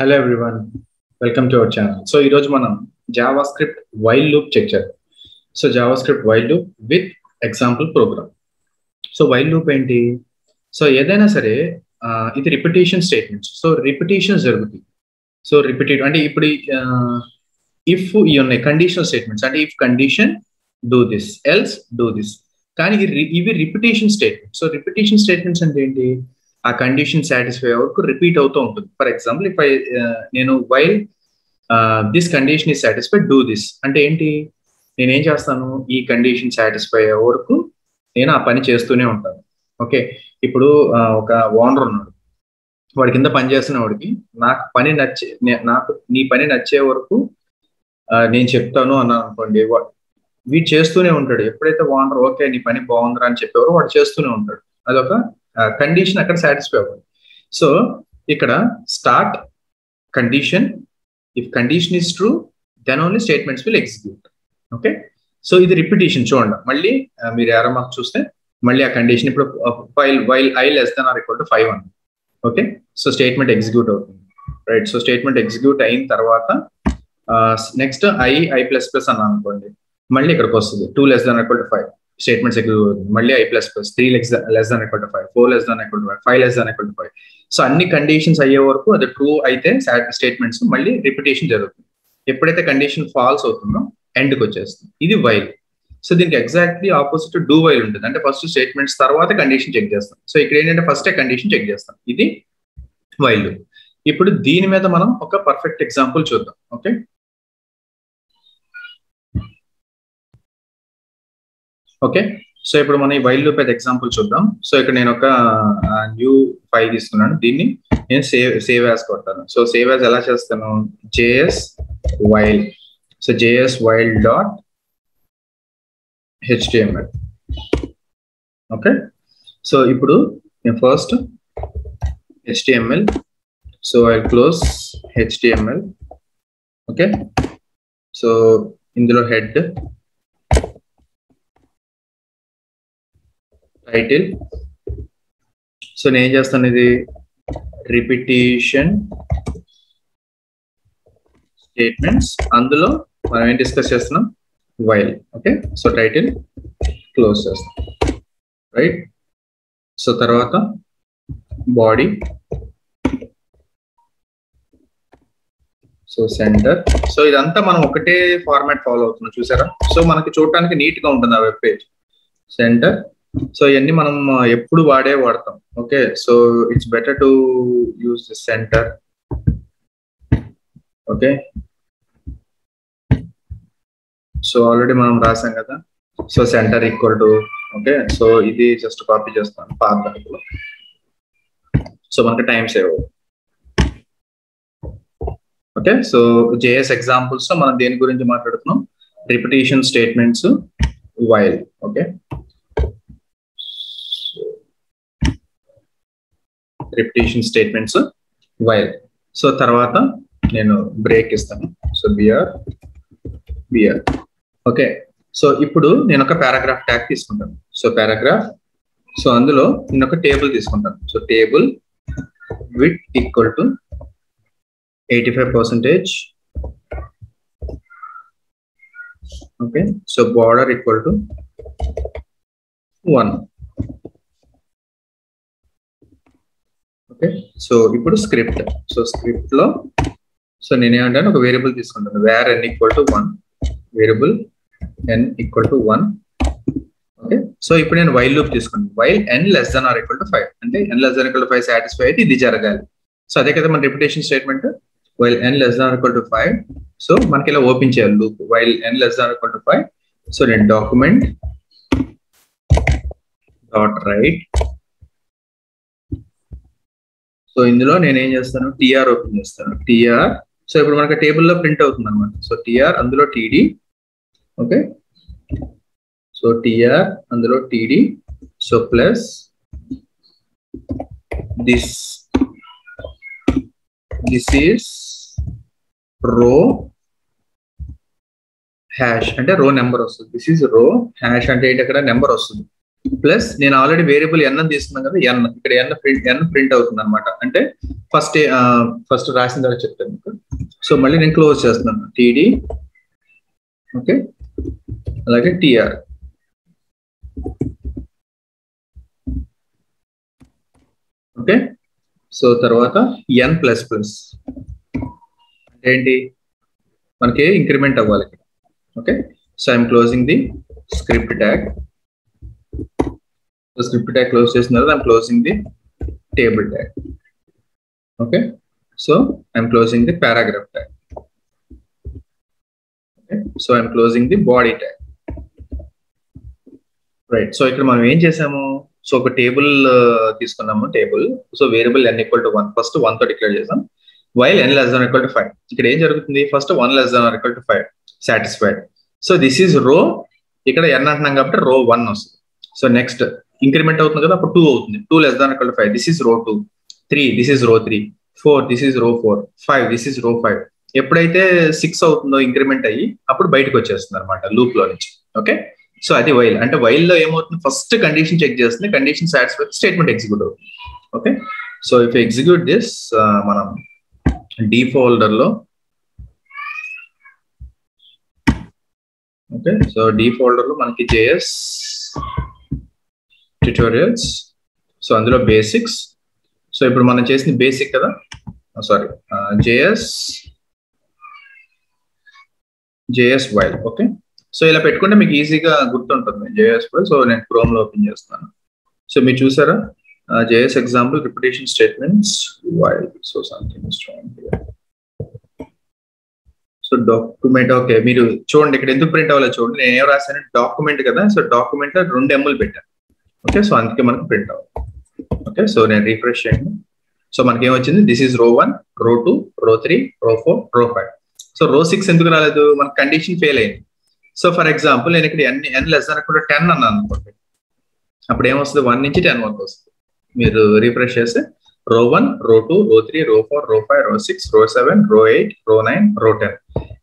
Hello everyone, welcome to our channel. So ఈ రోజు మనం JavaScript while loop check చేద్దాం. So JavaScript while loop with example program. So while loop ఏంటి? So ఏదైనా సరే ఇది రిపిటేషన్ స్టేట్మెంట్స్. సో రిపిటేషన్ జరుగుతుంది. సో రిపిటేట్ అంటే ఇప్పుడు ఇఫ్ ఈ ఉన్నాయి కండిషనల్ స్టేట్మెంట్స్ అంటే if condition do this else do this, కానీ ఇవి repetition statements. So repetition statements అంటే ఏంటి? ఆ కండిషన్ సాటిస్ఫై వరకు రిపీట్ అవుతూ ఉంటుంది. ఫర్ ఎగ్జాంపుల్ ఇఫ్ నేను while this condition is satisfied do this అంటే ఏంటి? నేనేం చేస్తాను, ఈ కండిషన్ సాటిస్ఫై అయ్యే వరకు నేను ఆ పని చేస్తూనే ఉంటాను. ఓకే, ఇప్పుడు ఒక ఓనర్ ఉన్నాడు, వాడి కింద పని చేస్తున్న వాడికి నాకు నీ పని నచ్చే వరకు నేను చెప్తాను అన్నాను అనుకోండి, వీడు చేస్తూనే ఉంటాడు. ఎప్పుడైతే ఓనర్ ఓకే నీ పని బాగుందిరా అని చెప్పేవారు వాడు చేస్తూనే ఉంటాడు. అదొక కండిషన్ అక్కడ సాటిస్ఫై అవ్వాలి. సో ఇక్కడ start condition, if condition is true then only statements will execute. Okay, so ఇది రిపిటేషన్. చూడండి మళ్ళీ మీరు ఏరో మార్క్ చూస్తే మళ్ళీ ఆ కండిషన్ ఇప్పుడు while i less than or equal to 5 అని. ఓకే, సో స్టేట్మెంట్ ఎగ్జిక్యూట్ అవుతుంది. రైట్, సో స్టేట్మెంట్ ఎగ్జిక్యూట్ అయిన తర్వాత నెక్స్ట్ ఐ ప్లస్ ప్లస్ అని అనుకోండి, మళ్ళీ ఇక్కడికి వస్తుంది 2 less than or equal to 5 statements execute అవుతుంది. మళ్ళీ I plus plus 3 less than or equal to 5, 4 less than or equal to 5, 5 less than or equal to 5. So అన్ని కండిషన్స్ అయ్యే వరకు అది ట్రూ అయితే స్టేట్మెంట్స్ మళ్ళీ రిపిటేషన్ జరుగుతుంది. ఎప్పుడైతే కండిషన్ ఫాల్స్ అవుతుందో ఎండ్కి వచ్చేస్తుంది. ఇది వైల్. సో దీనికి ఎగ్జాక్ట్లీ ఆపోజిట్ డూ వైల్ ఉంటుంది. అంటే ఫస్ట్ స్టేట్మెంట్స్ తర్వాత కండిషన్ చెక్ చేస్తాం. సో ఇక్కడ ఏంటంటే ఫస్ట్ కండిషన్ చెక్ చేస్తాం. ఇది వైల్. ఇప్పుడు దీని మీద మనం ఒక పర్ఫెక్ట్ ఎగ్జాంపుల్ చూద్దాం. ఓకే, ఓకే, సో ఇప్పుడు మనం ఈ వైల్ లూప్ అయితే ఎగ్జాంపుల్ చూద్దాం. సో ఇక్కడ నేను ఒక న్యూ ఫైల్ తీసుకున్నాను, దీన్ని నేను సేవ్ యాజ్ కొడతాను. సో సేవ్ యాజ్ ఎలా చేస్తాను? JS while. So JS while dot HTML. Okay, so ఇప్పుడు నేను first HTML, so I close HTML. Okay, so ఇందులో హెడ్, టైటిల్. సో నేను ఏం చేస్తాను, ఇది రిపిటేషన్ స్టేట్మెంట్స్, అందులో మనం ఏం డిస్కస్ చేస్తున్నాం? While. Okay, so title close చేస్తాం. రైట్, సో తర్వాత బాడీ, సో సెంటర్. సో ఇదంతా మనం ఒకటే ఫార్మాట్ ఫాలో అవుతున్నాం, చూసారా? సో మనకి చూడటానికి నీట్ గా ఉంటుంది ఆ వెబ్ పేజ్. సెంటర్. సో ఇవన్నీ మనం ఎప్పుడు వాడతాం. Okay, so it's better to use the centre. Okay, so already మనం రాసాం కదా. So centre equal to, okay, so ఇది జస్ట్ కాపీ చేస్తాను పాత దాంట్లో. సో మనకి టైం సేవ్ అవుతుంది. ఓకే, సో జేఎస్ ఎగ్జాంపుల్స్ లో మనం దేని గురించి మాట్లాడుతున్నాం? Repetition statements, while. Okay, repetition statements while. So తర్వాత నేను బ్రేక్ ఇస్తాను. So BR. ఓకే, సో ఇప్పుడు నేను ఒక పారాగ్రాఫ్ ట్యాగ్ తీసుకుంటాను. సో పారాగ్రాఫ్, సో అందులో నేను ఒక టేబుల్ తీసుకుంటాను. So table width equal to 85%. Okay, so border equal to 1. Okay, so ఇప్పుడు స్క్రిప్ట్. సో స్క్రిప్ట్ లో సో నేనేమంటాను, ఒక వేరియబుల్ తీసుకుంటాను, var n equal to 1, variable n equal to 1. Okay, so ఇప్పుడు నేను వైల్ లూప్ తీసుకున్నాను. While n less than or equal to 5 అంటే n less than equal to 5 satisfy అయితే ఇది జరగాలి. సో అదే కదా మన repetition statement, while n less than or equal to 5. So మనకి ఇలా ఓపెన్ చేయాలి loop, while n less than or equal to 5. So నేను డాక్యుమెంట్ డాట్ రైట్. సో ఇందులో నేను ఏం చేస్తాను, టిఆర్ ఓపెన్ చేస్తాను, టిఆర్. సో ఇప్పుడు మనకి టేబుల్లో ప్రింట్ అవుతుంది అనమాట. సో టిఆర్ అందులో టీడీ. ఓకే, సో టిఆర్ అందులో TD. So plus this is row hash అంటే రో నెంబర్ వస్తుంది. దిస్ ఈజ్ రో హ్యాష్ అంటే ఏంటి, అక్కడ నెంబర్ వస్తుంది. ప్లస్ నేను ఆల్రెడీ వేరియబుల్ ఎన్ అని తీసుకున్నాను కదా, ఎన్ ఇక్కడ ఎన్ ప్రింట్ అవుతుంది అనమాట. అంటే ఫస్ట్ రాసిన తర్వాత చెప్తాను మీకు. సో మళ్ళీ నేను క్లోజ్ చేస్తున్నాను, టీడీ, ఓకే, అలాగే టిఆర్. ఓకే, సో తర్వాత ఎన్ ప్లస్ ప్లస్ ఏంటి, మనకి ఇంక్రిమెంట్ అవ్వాలి. Okay, so I'm closing the script tag. Script tag close చేసిన తర్వాత I'm closing the table tag. Okay, so I'm closing the paragraph tag. Okay, so I'm closing the body tag. Right, so ఇక్కడ మనం ఏం చేసాము, so ఒక table తీసుకున్నాము, table. So variable n = 1, first 1 తో declare చేసాం. వైల్ n <= 5, ఇక్కడ ఏం జరుగుతుంది, first 1 <= 5 satisfied. So this is రో, ఇక్కడ n అంటున్నాం కాబట్టి రో 1 వస్తుంది. సో నెక్స్ట్ ఇంక్రిమెంట్ అవుతుంది కదా, అప్పుడు 2 అవుతుంది, 2 <= 5, దిస్ ఈజ్ రో 2, 3 దిస్ ఈజ్ రో 3, 4 దిస్ ఈజ్ రో 4, 5 దిస్ ఈజ్ రో 5. ఎప్పుడైతే 6 అవుతుందో ఇంక్రిమెంట్ అయ్యి అప్పుడు బయటకు వచ్చేస్తుంది అనమాట లూప్ లో నుంచి. ఓకే, సో అది వైల్ అంటే వైల్ లో ఏమవుతుంది, ఫస్ట్ కండిషన్ చెక్ చేస్తుంది, కండిషన్ సాటిస్ఫై, స్టేట్మెంట్ ఎగ్జిక్యూట్ అవుతుంది. Okay, so if execute this, మనం డి ఫోల్డర్ లో, ఓకే, సో డి ఫోల్డర్ లో మనకి JS ట్యుటోరియల్స్, సో అందులో బేసిక్స్. సో ఇప్పుడు మనం చేసింది బేసిక్ కదా, sorry, JS while. Okay, so ఇలా పెట్టుకుంటే మీకు ఈజీగా గుర్తుంటుంది JS వైల్. సో నేను క్రోమ్ లో ఓపెన్ చేస్తాను. సో మీరు చూసారా, JS example repetition statements while. So something is wrong here. So document, okay, మీరు చూడండి ఇక్కడ ఎందుకు ప్రింట్ అవ్వలేదు చూడండి, నేను ఏం రాశాను, డాక్యుమెంట్ కదా, సో డాక్యుమెంట్ లో 2 M'లు పెట్టాను. ఓకే, సో అందుకే మనకు ప్రింట్ అవ్వాలి. ఓకే, సో నేను రిఫ్రెష్ చేయండి. సో మనకి ఏమొచ్చింది, దిస్ ఈజ్ రో 1, రో 2, రో 3, రో 4, రో 5. సో రో 6 ఎందుకు రాలేదు, మన కండిషన్ ఫెయిల్ అయింది. సో ఫర్ ఎగ్జాంపుల్ నేను ఇక్కడ n <= 10 అన్నాను అనుకోండి, అప్పుడు ఏమొస్తుంది, 1 నుంచి 10 వరకు వస్తుంది. మీరు రిఫ్రెష్ చేస్తే రో 1, రో 2, రో 3, రో 4, రో 5, రో 6, రో 7, రో 8, రో 9, రో 10.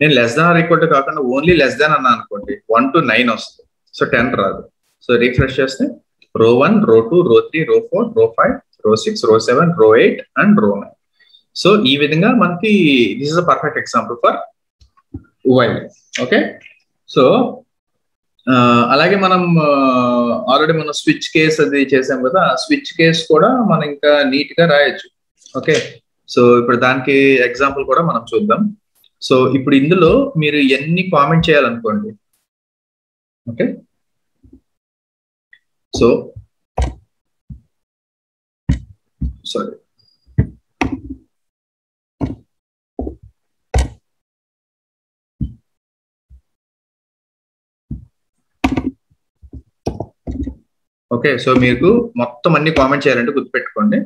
నేను <= కాకుండా ఓన్లీ అన్నా అనుకోండి, 1 to 9 వస్తుంది. సో 10 రాదు. సో రిఫ్రెష్ చేస్తే రో 1, రో 2, రో 3, రో 4, రో 5, రో 6, రో 7, రో 8 అండ్ రో 9. సో ఈ విధంగా మనకి this is a perfect example for while. Okay, so అలాగే మనం ఆల్రెడీ మనం స్విచ్ కేస్ అది చేసాం కదా, స్విచ్ కేస్ కూడా మనం ఇంకా నీట్ గా రాయొచ్చు. ఓకే, సో ఇప్పుడు దానికి ఎగ్జాంపుల్ కూడా మనం చూద్దాం. సో ఇప్పుడు ఇందులో మీరు ఎన్ని కామెంట్ చేయాలనుకోండి. Okay, so sorry, okay, so మీకు మొత్తం అన్ని కామెంట్ చేయాలంటే గుర్తుపెట్టుకోండి,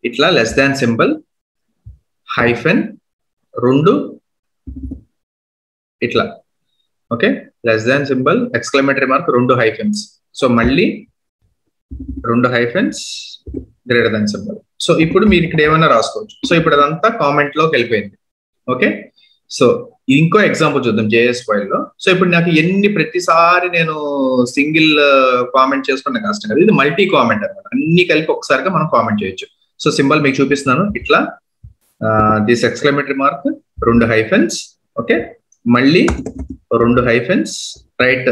ఇట్లా < హైఫెన్ 2 ఇట్లా. ఓకే, ఎక్స్క్లమేటరీ మార్క్ 2 హైఫెన్స్, సో మళ్ళీ 2 హైఫెన్స్ >. సో ఇప్పుడు మీరు ఇక్కడ ఏమైనా రాసుకోవచ్చు. సో ఇప్పుడు అదంతా కామెంట్ లోకి వెళ్ళిపోయింది. ఓకే, సో ఇంకో ఎగ్జాంపుల్ చూద్దాం JS ఫైల్ లో. సో ఇప్పుడు నాకు ప్రతిసారి నేను సింగిల్ కామెంట్ చేసుకున్న కష్టం కదా, ఇది మల్టీ కామెంట్ అనమాట, అన్ని కలిపి ఒకసారిగా మనం కామెంట్ చేయొచ్చు. సో సింబల్ మీకు చూపిస్తున్నాను, ఇట్లా this exclamatory mark 2 hyphens, okay, మళ్ళీ 2 hyphens, right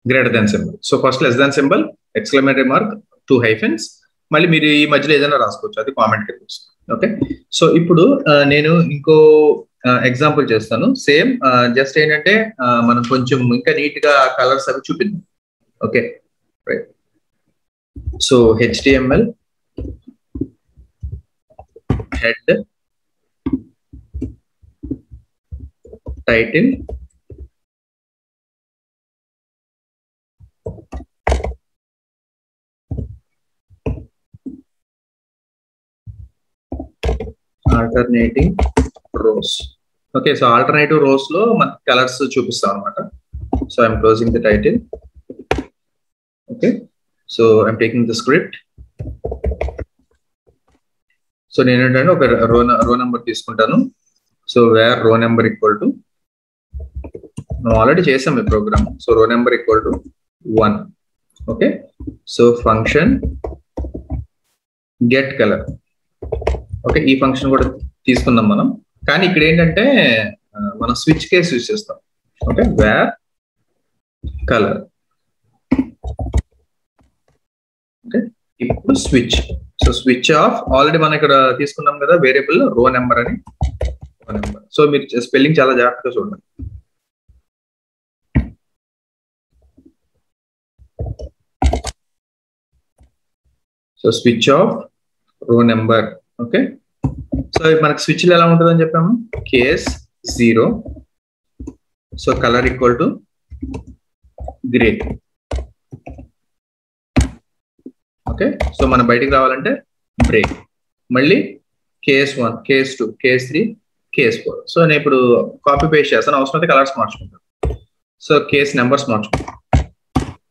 >. So first <, exclamatory mark 2 hyphens, మళ్ళీ మీరు ఈ మధ్యలో ఏదైనా రాసుకోవచ్చు, అది కామెంట్ కింద వస్తుంది. ఓకే, సో ఇప్పుడు నేను ఇంకో ఎగ్జాంపుల్ చేస్తాను. సేమ్ జస్ట్ ఏంటంటే మనం కొంచెం ఇంకా నీట్ గా కలర్స్ అవి చూపిద్దాం. Okay, right, so HTML head title alternating rows. Okay, so alternative rows లో మనకి కలర్స్ చూపిస్తాం అనమాట. So I'm closing the title. Okay, so I'm taking the script. So నేను ఏంటంటే ఒక రో నెంబర్ తీసుకుంటాను. సో వేర్ రో నెంబర్ = మనం ఆల్రెడీ చేసాం ఈ program. So row number = 1. Okay, so function get colour. Okay, ఈ ఫంక్షన్ కూడా తీసుకుందాం మనం. కానీ ఇక్కడ ఏంటంటే మనం స్విచ్ కేస్ యూజ్ చేస్తాం. Okay, var colour. ఓకే, ఇప్పుడు switch. So switch of already మనం ఇక్కడ తీసుకున్నాం కదా వేరియబుల్ రో నెంబర్ అని. సో మీరు స్పెల్లింగ్ చాలా జాగ్రత్తగా చూడండి. సో స్విచ్ ఆఫ్ రో నెంబర్. ఓకే, సో మనకి స్విచ్ ఎలా ఉంటుందని చెప్పాము, case 0. So colour equal to grey. Okay, so మనం బయటికి రావాలంటే బ్రేక్. మళ్ళీ case 1, case 2, case 3, case 4. So నేను ఇప్పుడు కాపీ పేస్ట్ చేస్తాను, అవసరం అయితే కలర్స్ మార్చుకుంటాను. సో కేస్ నెంబర్స్ మార్చుకుంటాను.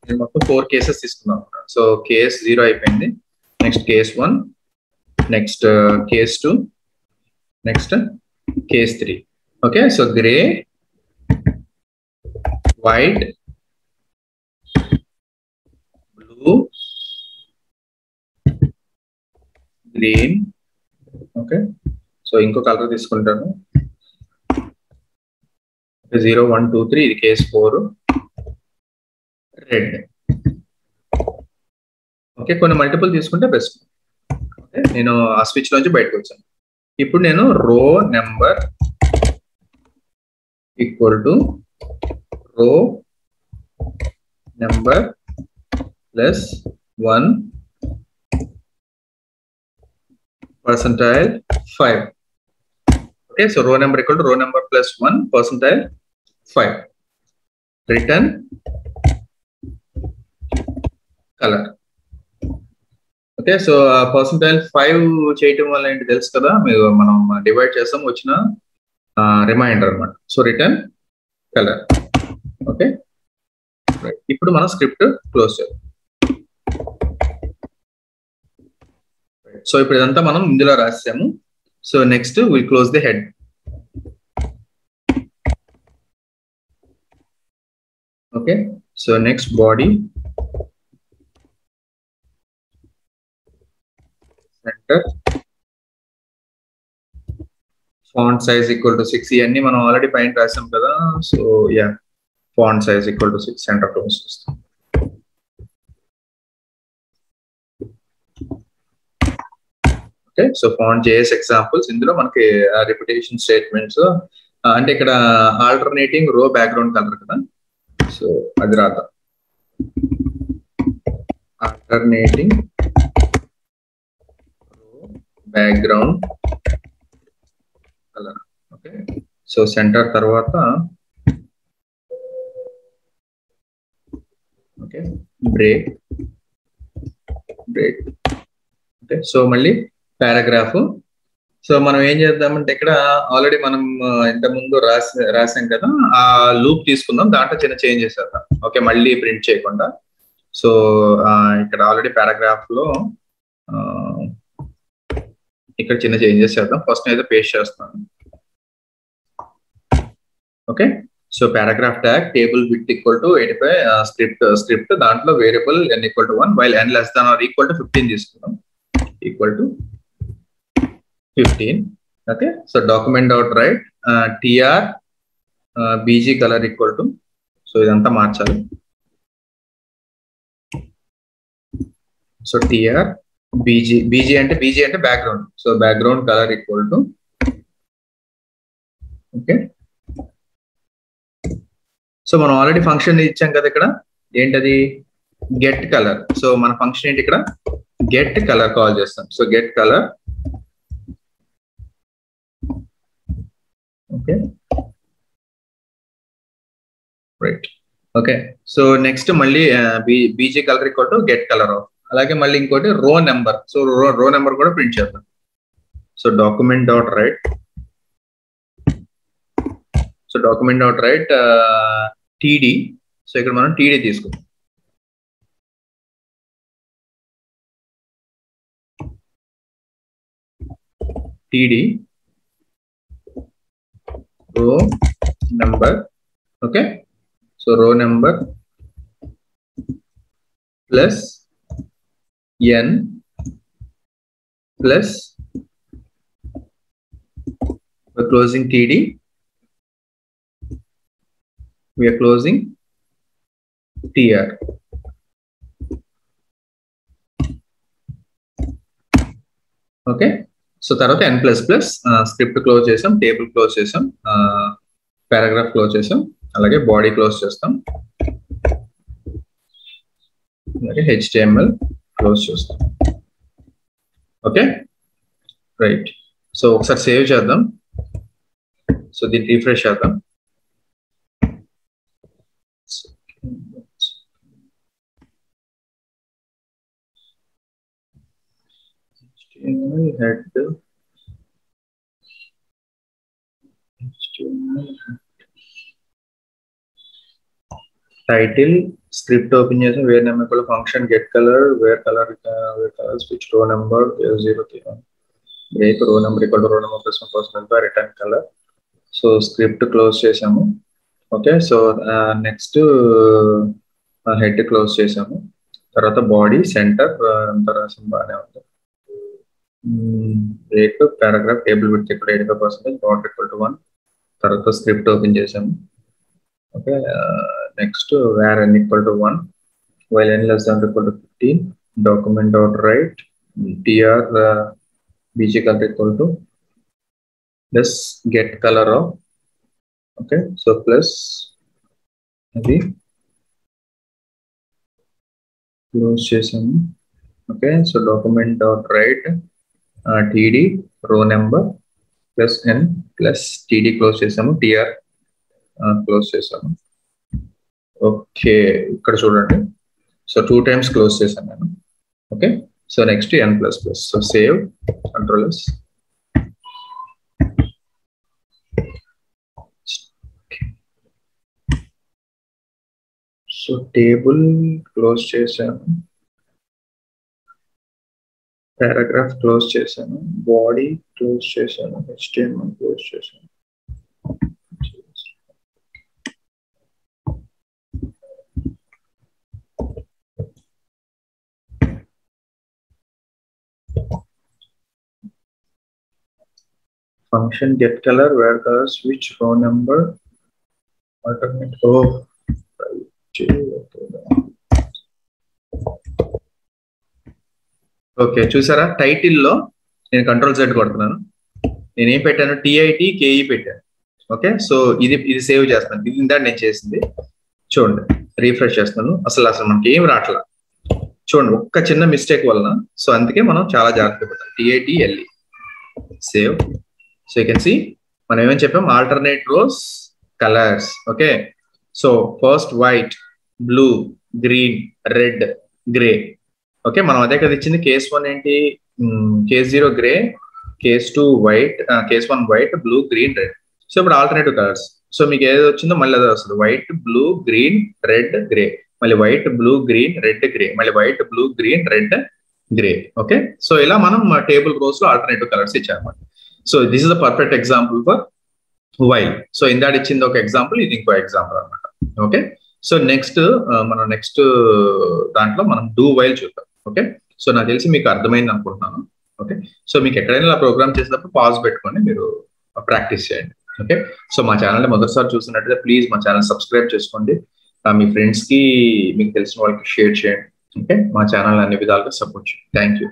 నేను మొత్తం 4 కేసెస్ తీసుకున్నాం. సో కేస్ 0 అయిపోయింది, next case 1, next case 2, next case 3. Okay, so grey, white, blue, green. Okay, so ఇంకో కలర్ తీసుకుంటాను. 0, 1, 2, 3, ఇది కేస్ 4, రెడ్. ఓకే, కొన్ని మల్టిపుల్ తీసుకుంటే బెస్ట్. ఓకే, నేను ఆ స్విచ్ నుంచి బయటకు వచ్చాను. ఇప్పుడు నేను రో నెంబర్ ఈక్వల్ టు రో number plus 1 percentile 5. Okay, so row number equal to row number plus 1 percentile 5. Return color. Okay, so percentile 5 చేయటం వల్ల ఏంటి తెలుసు కదా, మనం డివైడ్ చేస్తాం వచ్చిన రిమైండర్ అన్నమాట. So return colour. ఓకే, ఇప్పుడు మనం స్క్రిప్ట్ క్లోజ్ చేద్దాం. సో ఇప్పుడు ఇదంతా మనం ఇందులో రాసాము. So next will close the head. Okay, so next body, centre, font size equal to 6. ఇవన్నీ మనం ఆల్రెడీ పైన రాసాం కదా. So yeah, font size equal to 6, centre close చేస్తాం. Okay, so font JS examples, ఇందులో మనకి రిపిటేషన్ స్టేట్మెంట్స్, అంటే ఇక్కడ ఆల్టర్నేటింగ్ రో బ్యాక్గ్రౌండ్ కలర్ కదా. సో అది రాద్దాం, ఆల్టర్నేటింగ్ రో background colour. Okay, so centre తర్వాత ఓకే బ్రేక్. ఓకే, సో మళ్ళీ పారాగ్రాఫ్. సో మనం ఏం చేద్దామంటే ఇక్కడ ఆల్రెడీ మనం ఇంతకుముందు రాసాం కదా, ఆ లూప్ తీసుకుందాం, దాంట్లో చిన్న చేంజెస్ చేద్దాం. ఓకే, మళ్ళీ ప్రింట్ చేయకుండా. సో ఇక్కడ ఆల్రెడీ పారాగ్రాఫ్ లో ఇక్కడ చిన్న చేంజెస్ చేద్దాం. ఫస్ట్ అయితే పేస్ట్ చేస్తాను. Okay, so paragraph tag table width equal to 85, script దాంట్లో variable n equal to 1 while n less than or equal to 15 తీసుకుందాం, equal to 15. Okay, so document dot write tr bg colour equal to, so ఇదంతా మార్చాలి. So tr bg అంటే background. So background colour equal to, okay. So మనం already function ఇచ్చాం కదా ఇక్కడ, ఏంటది, get colour. So మన ఫంక్షన్ ఏంటి ఇక్కడ, గెట్ కలర్ కాల్ చేస్తాం. So get colour. Okay, right. Okay, so next మళ్ళీ BG colour equal to get colour of. అలాగే మళ్ళీ ఇంకోటి row number. So row number కూడా ప్రింట్ చేద్దాం. So document dot write, so document dot write td. సో ఇక్కడ మనం td తీసుకుందాం. td row number. Okay, so row number plus n plus we're closing td, we are closing tr. Okay, so తర్వాత n plus plus script close చేసాం, table close చేసాం, paragraph close చేసాం, అలాగే body close చేస్తాం, అలాగే HTML close చేస్తాం. Okay right, so ఒకసారి save చేద్దాం. సో దీన్ని రిఫ్రెష్ చేద్దాం. head title script open చేసాం, where name equal function get color, where colors which row number 0 break row number equal to row number plus 1% by return color. So script close చేసాము. Okay, so next head close చేసాము, తర్వాత body centre అంతా రాసాం, బాగానే ఉంది. Break paragraph table width equal to 85%, body equal to 1, తర్వాత script open చేసాము. Okay, next where n equal to 1, while n less than or equal to 15, document dot write tr bg color equal to plus get color of. Okay, so plus అది close చేసాము. Okay, so document dot write td రో number plus n plus td close చేసాము, tr close చేసాము. Okay, ఇక్కడ చూడండి, so 2 times close చేశాను నేను. Okay, so next n plus plus, so save, control S. So table close చేశాను, paragraph close చేశాను, body close చేశాను, HTML క్లోజ్ చేశాను. Function get color, where colors which row number alternate. Oh, okay, చూసారా టైటిల్లో నేను control Z కొడుతున్నాను, నేను ఏం పెట్టాను, TITKE పెట్టాను. ఓకే, సో ఇది సేవ్ చేస్తాను, ఇది ఇందా నేను చేసింది. చూడండి, రీఫ్రెష్ చేస్తున్నాను, అసలు మనకి ఏం రావట్లా. చూడండి, ఒక్క చిన్న మిస్టేక్ వలన. సో అందుకే మనం చాలా జాగ్రత్తగా పెట్టాలి, TITLE save. So you can see మనం ఏమని చెప్పాం, alternate rows colours. Okay, so first white, blue, green, red, grey. Okay, మనం అదే కదా ఇచ్చింది. కేస్ 1 ఏంటి, case 0 grey, case 2 white, case 1 white, blue, green, red. So ఇప్పుడు ఆల్టర్నేటివ్ కలర్స్. సో మీకు ఏది వచ్చిందో మళ్ళీ అదే వస్తుంది, white, blue, green, red, grey, మళ్ళీ white, blue, green, red, grey, మళ్ళీ white, blue, green, red, grey. Okay, so ఇలా మనం టేబుల్ రోస్ లో ఆల్టర్నేటివ్ కలర్స్ ఇచ్చామన్నమాట. So this is the perfect example for while. So ఇందాక ఇచ్చింది ఒక ఎగ్జాంపుల్, ఇది ఇంకో ఎగ్జాంపుల్ అనమాట. ఓకే, సో నెక్స్ట్ మనం నెక్స్ట్ దాంట్లో మనం డూ వైల్ చూద్దాం. ఓకే, సో నాకు తెలిసి మీకు అర్థమైంది అనుకుంటున్నాను. ఓకే, సో మీకు ఎక్కడైనా ప్రోగ్రామ్ చేసినప్పుడు పాజ్ పెట్టుకొని మీరు ప్రాక్టీస్ చేయండి. ఓకే, సో మా ఛానల్ని మొదటిసారి చూసినట్లయితే ప్లీజ్ మా ఛానల్ సబ్స్క్రైబ్ చేసుకోండి, మీ ఫ్రెండ్స్కి మీకు తెలిసిన వాళ్ళకి షేర్ చేయండి. ఓకే, మా ఛానల్ అన్ని విధాలుగా సపోర్ట్ చేయండి. Thank you.